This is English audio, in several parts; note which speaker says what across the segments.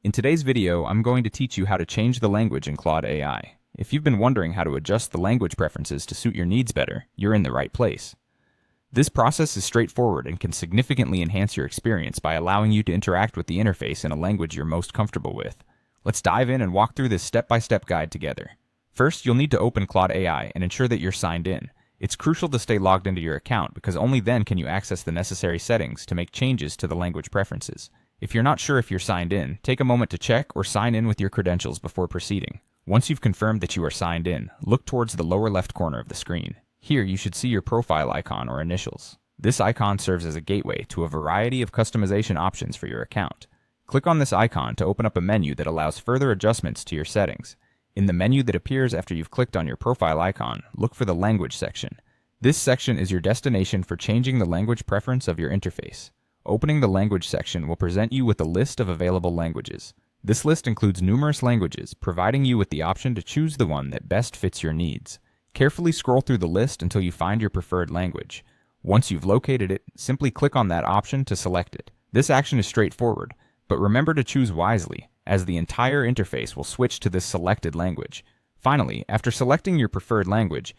Speaker 1: In today's video, I'm going to teach you how to change the language in Claude AI. If you've been wondering how to adjust the language preferences to suit your needs better, you're in the right place. This process is straightforward and can significantly enhance your experience by allowing you to interact with the interface in a language you're most comfortable with. Let's dive in and walk through this step-by-step guide together. First, you'll need to open Claude AI and ensure that you're signed in. It's crucial to stay logged into your account because only then can you access the necessary settings to make changes to the language preferences. If you're not sure if you're signed in, take a moment to check or sign in with your credentials before proceeding. Once you've confirmed that you are signed in, look towards the lower left corner of the screen. Here, you should see your profile icon or initials. This icon serves as a gateway to a variety of customization options for your account. Click on this icon to open up a menu that allows further adjustments to your settings. In the menu that appears after you've clicked on your profile icon, look for the Language section. This section is your destination for changing the language preference of your interface. Opening the Language section will present you with a list of available languages. This list includes numerous languages, providing you with the option to choose the one that best fits your needs. Carefully scroll through the list until you find your preferred language. Once you've located it, simply click on that option to select it. This action is straightforward, but remember to choose wisely, as the entire interface will switch to this selected language. Finally, after selecting your preferred language,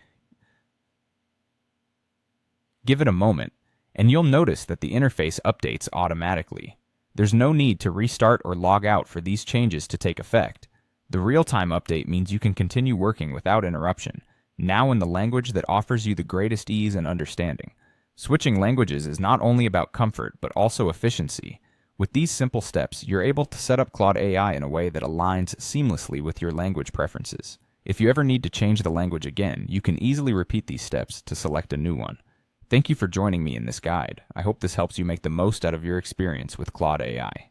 Speaker 1: give it a moment, and you'll notice that the interface updates automatically. There's no need to restart or log out for these changes to take effect. The real-time update means you can continue working without interruption, now in the language that offers you the greatest ease and understanding. Switching languages is not only about comfort, but also efficiency. With these simple steps, you're able to set up Claude AI in a way that aligns seamlessly with your language preferences. If you ever need to change the language again, you can easily repeat these steps to select a new one. Thank you for joining me in this guide. I hope this helps you make the most out of your experience with Claude AI.